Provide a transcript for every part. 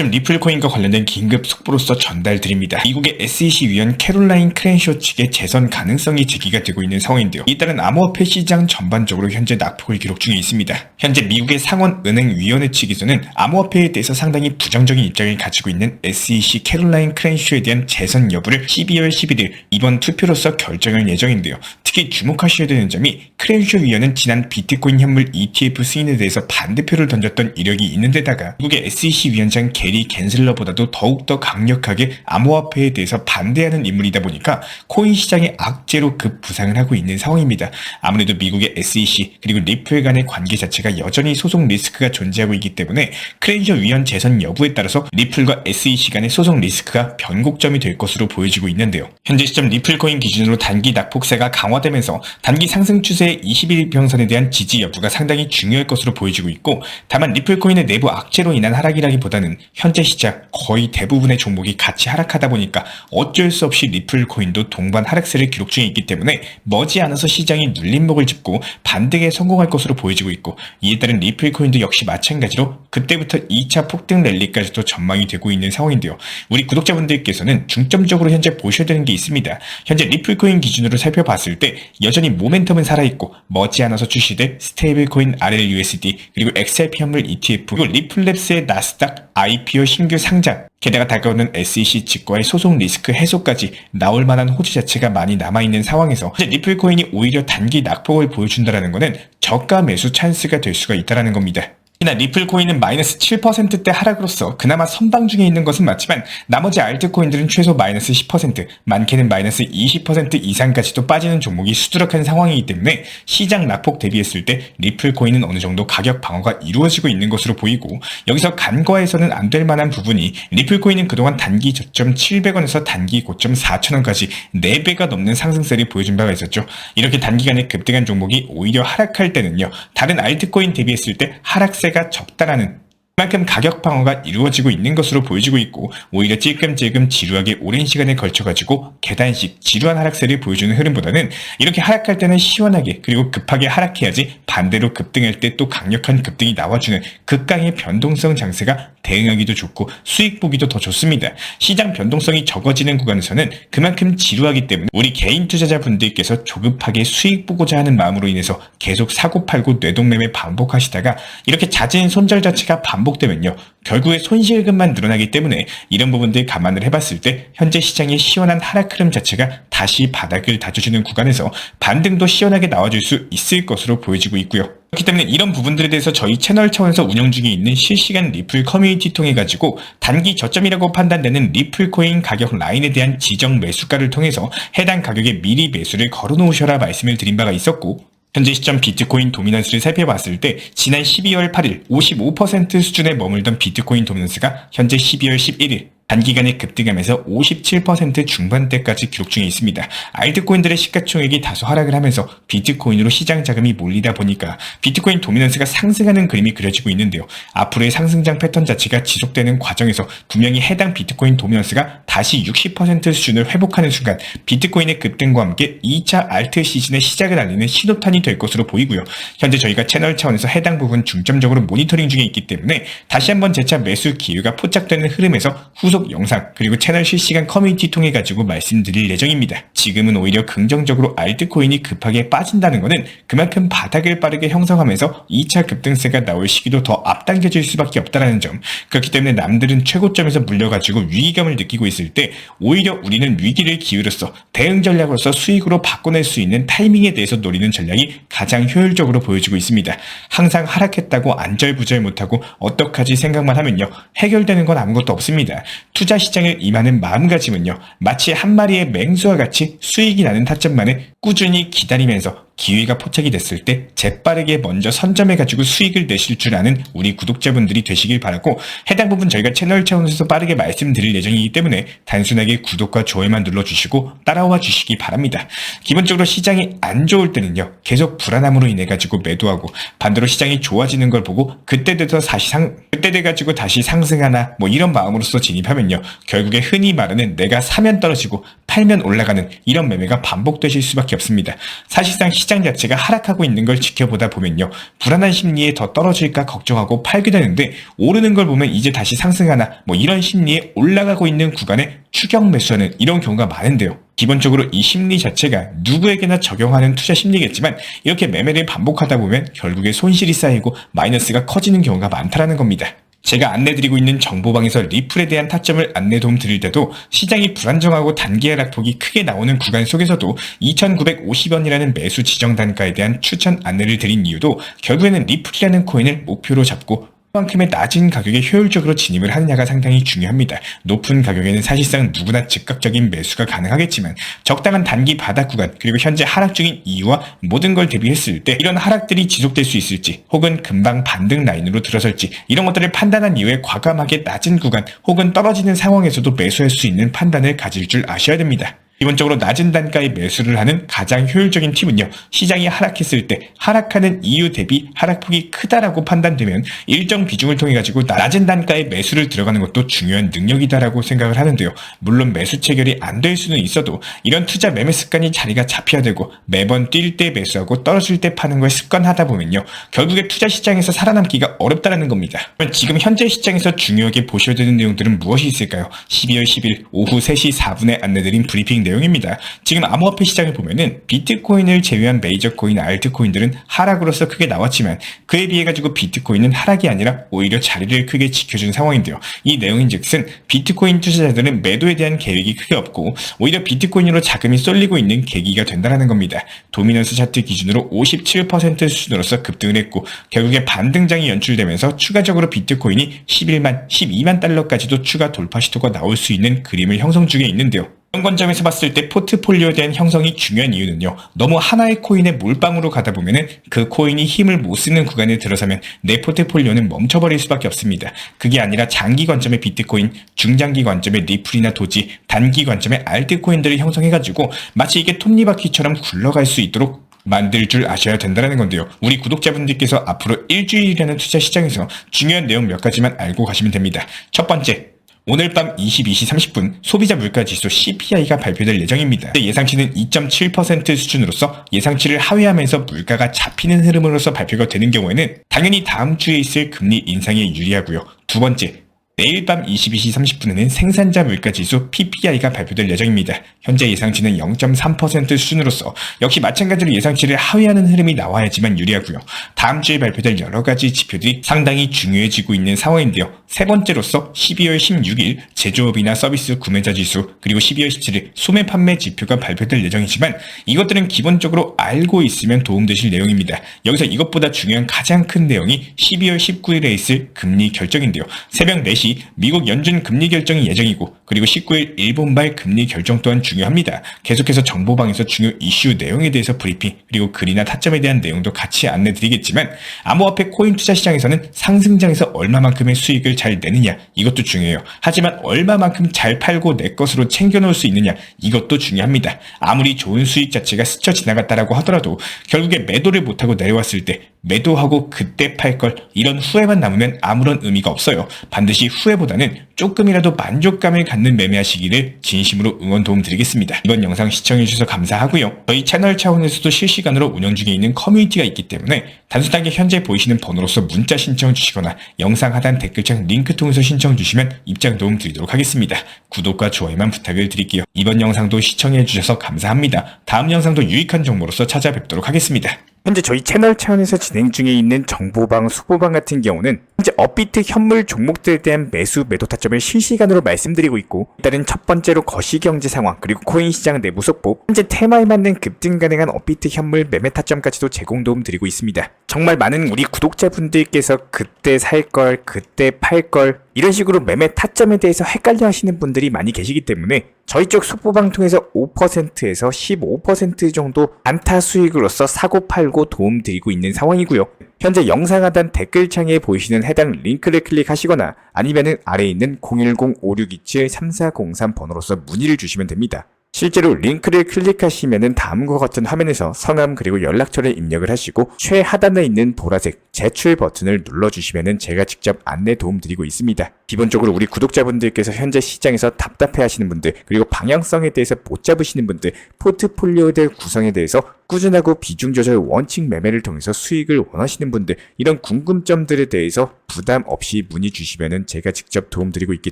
리플 코인과 관련된 긴급 속보로서 전달드립니다. 미국의 SEC 위원 캐롤라인 크렌쇼 측의 재선 가능성이 제기가 되고 있는 상황인데요. 이에 따른 암호화폐 시장 전반적으로 현재 낙폭을 기록 중에 있습니다. 현재 미국의 상원은행위원회 측에서는 암호화폐에 대해서 상당히 부정적인 입장을 가지고 있는 SEC 캐롤라인 크렌쇼에 대한 재선 여부를 12월 11일 이번 투표로서 결정할 예정인데요. 특히 주목하셔야 되는 점이 크렌쇼 위원은 지난 비트코인 현물 ETF 승인에 대해서 반대표를 던졌던 이력이 있는 데다가 미국의 SEC 위원장 게리 겐슬러보다도 더욱더 강력하게 암호화폐에 대해서 반대하는 인물이다 보니까 코인 시장의 악재로 급부상을 하고 있는 상황입니다. 아무래도 미국의 SEC 그리고 리플 간의 관계 자체가 여전히 소송 리스크가 존재하고 있기 때문에 크렌쇼 위원 재선 여부에 따라서 리플과 SEC 간의 소송 리스크가 변곡점이 될 것으로 보여지고 있는데요. 현재 시점 리플 코인 기준으로 단기 낙폭세가 강화되면서 단기 상승 추세의 21평선에 대한 지지 여부가 상당히 중요할 것으로 보여지고 있고, 다만 리플 코인의 내부 악재로 인한 하락이라기보다는 현재 시장 거의 대부분의 종목이 같이 하락하다 보니까 어쩔 수 없이 리플 코인도 동반 하락세를 기록 중에 있기 때문에 머지않아서 시장이 눌림목을 짚고 반등에 성공할 것으로 보여지고 있고, 이에 따른 리플 코인도 역시 마찬가지로 그때부터 2차 폭등 랠리까지도 전망이 되고 있는 상황인데요. 우리 구독자분들께서는 중점적으로 현재 보셔야 되는 게 있습니다. 현재 리플 코인 기준으로 살펴봤을 때 여전히 모멘텀은 살아있고 머지않아서 출시될 스테이블 코인 RLUSD 그리고 XRP 현물 ETF 그리고 리플랩스의 나스닥 IPO 신규 상장, 게다가 다가오는 SEC 측과의 소송 리스크 해소까지 나올 만한 호재 자체가 많이 남아있는 상황에서 리플 코인이 오히려 단기 낙폭을 보여준다는 것은 저가 매수 찬스가 될 수가 있다는 겁니다. 특히나 리플 코인은 마이너스 7%대 하락으로서 그나마 선방 중에 있는 것은 맞지만 나머지 알트코인들은 최소 마이너스 10%, 많게는 마이너스 20% 이상까지도 빠지는 종목이 수두룩한 상황이기 때문에 시장 낙폭 대비했을 때 리플 코인은 어느 정도 가격 방어가 이루어지고 있는 것으로 보이고, 여기서 간과해서는 안 될 만한 부분이 리플 코인은 그동안 단기 저점 700원에서 단기 고점 4000원까지 4배가 넘는 상승세를 보여준 바가 있었죠. 이렇게 단기간에 급등한 종목이 오히려 하락할 때는요, 다른 알트코인 대비했을 때 하락세가 적다라는, 그만큼 가격 방어가 이루어지고 있는 것으로 보여지고 있고, 오히려 찔끔찔끔 지루하게 오랜 시간에 걸쳐가지고 계단식 지루한 하락세를 보여주는 흐름보다는 이렇게 하락할 때는 시원하게 그리고 급하게 하락해야지 반대로 급등할 때 또 강력한 급등이 나와주는 극강의 변동성 장세가 대응하기도 좋고 수익 보기도 더 좋습니다. 시장 변동성이 적어지는 구간에서는 그만큼 지루하기 때문에 우리 개인 투자자분들께서 조급하게 수익 보고자 하는 마음으로 인해서 계속 사고팔고 뇌동매매 반복하시다가 이렇게 잦은 손절 자체가 반복되면요, 결국에 손실금만 늘어나기 때문에 이런 부분들 감안을 해봤을 때 현재 시장의 시원한 하락 흐름 자체가 다시 바닥을 다져주는 구간에서 반등도 시원하게 나와줄 수 있을 것으로 보여지고 있고요. 그렇기 때문에 이런 부분들에 대해서 저희 채널 차원에서 운영 중에 있는 실시간 리플 커뮤니티 통해 가지고 단기 저점이라고 판단되는 리플 코인 가격 라인에 대한 지정 매수가를 통해서 해당 가격에 미리 매수를 걸어 놓으셔라 말씀을 드린 바가 있었고, 현재 시점 비트코인 도미넌스를 살펴봤을 때 지난 12월 8일 55% 수준에 머물던 비트코인 도미넌스가 현재 12월 11일 단기간에 급등하면서 57% 중반대까지 기록 중에 있습니다. 알트코인들의 시가총액이 다소 하락을 하면서 비트코인으로 시장 자금이 몰리다 보니까 비트코인 도미넌스가 상승하는 그림이 그려지고 있는데요. 앞으로의 상승장 패턴 자체가 지속되는 과정에서 분명히 해당 비트코인 도미넌스가 다시 60% 수준을 회복하는 순간 비트코인의 급등과 함께 2차 알트 시즌의 시작을 알리는 신호탄이 될 것으로 보이고요. 현재 저희가 채널 차원에서 해당 부분 중점적으로 모니터링 중에 있기 때문에 다시 한번 재차 매수 기회가 포착되는 흐름에서 후속 영상 그리고 채널 실시간 커뮤니티 통해 가지고 말씀드릴 예정입니다. 지금은 오히려 긍정적으로 알트코인이 급하게 빠진다는 것은 그만큼 바닥을 빠르게 형성하면서 2차 급등세가 나올 시기도 더 앞당겨질 수밖에 없다는 점, 그렇기 때문에 남들은 최고점에서 물려가지고 위기감을 느끼고 있을 때 오히려 우리는 위기를 기회로서 대응 전략으로서 수익으로 바꿔낼 수 있는 타이밍에 대해서 노리는 전략이 가장 효율적으로 보여지고 있습니다. 항상 하락했다고 안절부절 못하고 어떡하지 생각만 하면요, 해결되는 건 아무것도 없습니다. 투자 시장을 임하는 마음가짐은요, 마치 한 마리의 맹수와 같이 수익이 나는 타점만을 꾸준히 기다리면서 기회가 포착이 됐을 때 재빠르게 먼저 선점해가지고 수익을 내실 줄 아는 우리 구독자분들이 되시길 바라고, 해당 부분 저희가 채널 차원에서 빠르게 말씀드릴 예정이기 때문에 단순하게 구독과 좋아요만 눌러주시고 따라와 주시기 바랍니다. 기본적으로 시장이 안 좋을 때는요, 계속 불안함으로 인해가지고 매도하고, 반대로 시장이 좋아지는 걸 보고 그때 돼가지고 다시 상승하나 뭐 이런 마음으로써 진입하면요, 결국에 흔히 말하는 내가 사면 떨어지고 팔면 올라가는 이런 매매가 반복되실 수밖에 없습니다. 사실상 시장 자체가 하락하고 있는 걸 지켜보다 보면요, 불안한 심리에 더 떨어질까 걱정하고 팔게 되는데, 오르는 걸 보면 이제 다시 상승하나 뭐 이런 심리에 올라가고 있는 구간에 추격 매수하는 이런 경우가 많은데요. 기본적으로 이 심리 자체가 누구에게나 적용하는 투자 심리겠지만, 이렇게 매매를 반복하다 보면 결국에 손실이 쌓이고 마이너스가 커지는 경우가 많다라는 겁니다. 제가 안내드리고 있는 정보방에서 리플에 대한 타점을 안내 도움 드릴 때도 시장이 불안정하고 단기 하락폭이 크게 나오는 구간 속에서도 2,950원이라는 매수 지정 단가에 대한 추천 안내를 드린 이유도 결국에는 리플이라는 코인을 목표로 잡고 만큼의 낮은 가격에 효율적으로 진입을 하느냐가 상당히 중요합니다. 높은 가격에는 사실상 누구나 즉각적인 매수가 가능하겠지만, 적당한 단기 바닥 구간, 그리고 현재 하락 중인 이유와 모든 걸 대비했을 때 이런 하락들이 지속될 수 있을지, 혹은 금방 반등 라인으로 들어설지, 이런 것들을 판단한 이후에 과감하게 낮은 구간 혹은 떨어지는 상황에서도 매수할 수 있는 판단을 가질 줄 아셔야 됩니다. 기본적으로 낮은 단가의 매수를 하는 가장 효율적인 팁은요, 시장이 하락했을 때 하락하는 이유 대비 하락폭이 크다라고 판단되면 일정 비중을 통해 가지고 낮은 단가의 매수를 들어가는 것도 중요한 능력이다라고 생각을 하는데요. 물론 매수 체결이 안 될 수는 있어도 이런 투자 매매 습관이 자리가 잡혀야 되고, 매번 뛸 때 매수하고 떨어질 때 파는 걸 습관하다 보면요, 결국에 투자 시장에서 살아남기가 어렵다라는 겁니다. 그럼 지금 현재 시장에서 중요하게 보셔야 되는 내용들은 무엇이 있을까요? 12월 10일 오후 3시 4분에 안내드린 브리핑 내용입니다. 지금 암호화폐 시장을 보면은 비트코인을 제외한 메이저 코인, 알트코인들은 하락으로서 크게 나왔지만, 그에 비해 가지고 비트코인은 하락이 아니라 오히려 자리를 크게 지켜준 상황인데요. 이 내용인즉슨 비트코인 투자자들은 매도에 대한 계획이 크게 없고 오히려 비트코인으로 자금이 쏠리고 있는 계기가 된다는 겁니다. 도미넌스 차트 기준으로 57% 수준으로서 급등을 했고, 결국에 반등장이 연출되면서 추가적으로 비트코인이 11만, 12만 달러까지도 추가 돌파 시도가 나올 수 있는 그림을 형성 중에 있는데요. 이런 관점에서 봤을 때 포트폴리오에 대한 형성이 중요한 이유는요, 너무 하나의 코인에 몰빵으로 가다 보면은 그 코인이 힘을 못 쓰는 구간에 들어서면 내 포트폴리오는 멈춰버릴 수밖에 없습니다. 그게 아니라 장기 관점의 비트코인, 중장기 관점의 리플이나 도지, 단기 관점의 알트코인들을 형성해가지고 마치 이게 톱니바퀴처럼 굴러갈 수 있도록 만들 줄 아셔야 된다는 건데요. 우리 구독자분들께서 앞으로 일주일이라는 투자 시장에서 중요한 내용 몇 가지만 알고 가시면 됩니다. 첫 번째, 오늘 밤 22시 30분 소비자 물가지수 CPI가 발표될 예정입니다. 예상치는 2.7% 수준으로서 예상치를 하회하면서 물가가 잡히는 흐름으로서 발표가 되는 경우에는 당연히 다음 주에 있을 금리 인상에 유리하고요. 두 번째, 내일 밤 22시 30분에는 생산자 물가지수 PPI가 발표될 예정입니다. 현재 예상치는 0.3% 수준으로서 역시 마찬가지로 예상치를 하회하는 흐름이 나와야지만 유리하고요. 다음 주에 발표될 여러 가지 지표들이 상당히 중요해지고 있는 상황인데요. 세 번째로서 12월 16일 제조업이나 서비스 구매자 지수, 그리고 12월 17일 소매 판매 지표가 발표될 예정이지만, 이것들은 기본적으로 알고 있으면 도움되실 내용입니다. 여기서 이것보다 중요한 가장 큰 내용이 12월 19일에 있을 금리 결정인데요. 새벽 4시 미국 연준 금리 결정이 예정이고, 그리고 19일 일본발 금리 결정 또한 중요합니다. 계속해서 정보방에서 중요 이슈 내용에 대해서 브리핑, 그리고 글이나 타점에 대한 내용도 같이 안내드리겠지만, 암호화폐 코인 투자 시장에서는 상승장에서 얼마만큼의 수익을 잘 내느냐, 이것도 중요해요. 하지만 얼마만큼 잘 팔고 내 것으로 챙겨놓을 수 있느냐, 이것도 중요합니다. 아무리 좋은 수익 자체가 스쳐 지나갔다라고 하더라도 결국에 매도를 못하고 내려왔을 때 매도하고 그때 팔 걸, 이런 후회만 남으면 아무런 의미가 없어요. 반드시 후회보다는 조금이라도 만족감을 갖는 매매하시기를 진심으로 응원 도움 드리겠습니다. 이번 영상 시청해주셔서 감사하고요. 저희 채널 차원에서도 실시간으로 운영 중에 있는 커뮤니티가 있기 때문에 단순하게 현재 보이시는 번호로서 문자 신청 주시거나 영상 하단 댓글창 링크 통해서 신청 주시면 입장 도움 드리도록 하겠습니다. 구독과 좋아요만 부탁을 드릴게요. 이번 영상도 시청해주셔서 감사합니다. 다음 영상도 유익한 정보로서 찾아뵙도록 하겠습니다. 현재 저희 채널 차원에서 진행 중에 있는 정보방, 수보방 같은 경우는 현재 업비트 현물 종목들에 대한 매수, 매도 타점을 실시간으로 말씀드리고 있고, 일단은 첫 번째로 거시경제 상황, 그리고 코인 시장 내부 속보, 현재 테마에 맞는 급등 가능한 업비트 현물 매매 타점까지도 제공 도움 드리고 있습니다. 정말 많은 우리 구독자분들께서 그때 살 걸, 그때 팔 걸, 이런 식으로 매매 타점에 대해서 헷갈려 하시는 분들이 많이 계시기 때문에 저희 쪽 속보방 통해서 5%에서 15% 정도 안타 수익으로서 사고 팔고 도움 드리고 있는 상황이고요. 현재 영상 하단 댓글창에 보이시는 해당 링크를 클릭하시거나 아니면은 아래에 있는 010-5627-3403 번호로서 문의를 주시면 됩니다. 실제로 링크를 클릭하시면은 다음과 같은 화면에서 성함 그리고 연락처를 입력을 하시고 최하단에 있는 보라색 제출 버튼을 눌러주시면은 제가 직접 안내 도움드리고 있습니다. 기본적으로 우리 구독자분들께서 현재 시장에서 답답해 하시는 분들, 그리고 방향성에 대해서 못 잡으시는 분들, 포트폴리오들 구성에 대해서 꾸준하고 비중 조절 원칙 매매를 통해서 수익을 원하시는 분들, 이런 궁금점들에 대해서 부담 없이 문의 주시면은 제가 직접 도움드리고 있기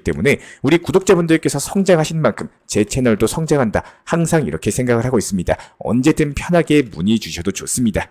때문에 우리 구독자분들께서 성장하시는 만큼 제 채널도 성장한다. 항상 이렇게 생각을 하고 있습니다. 언제든 편하게 문의 주셔도 좋습니다.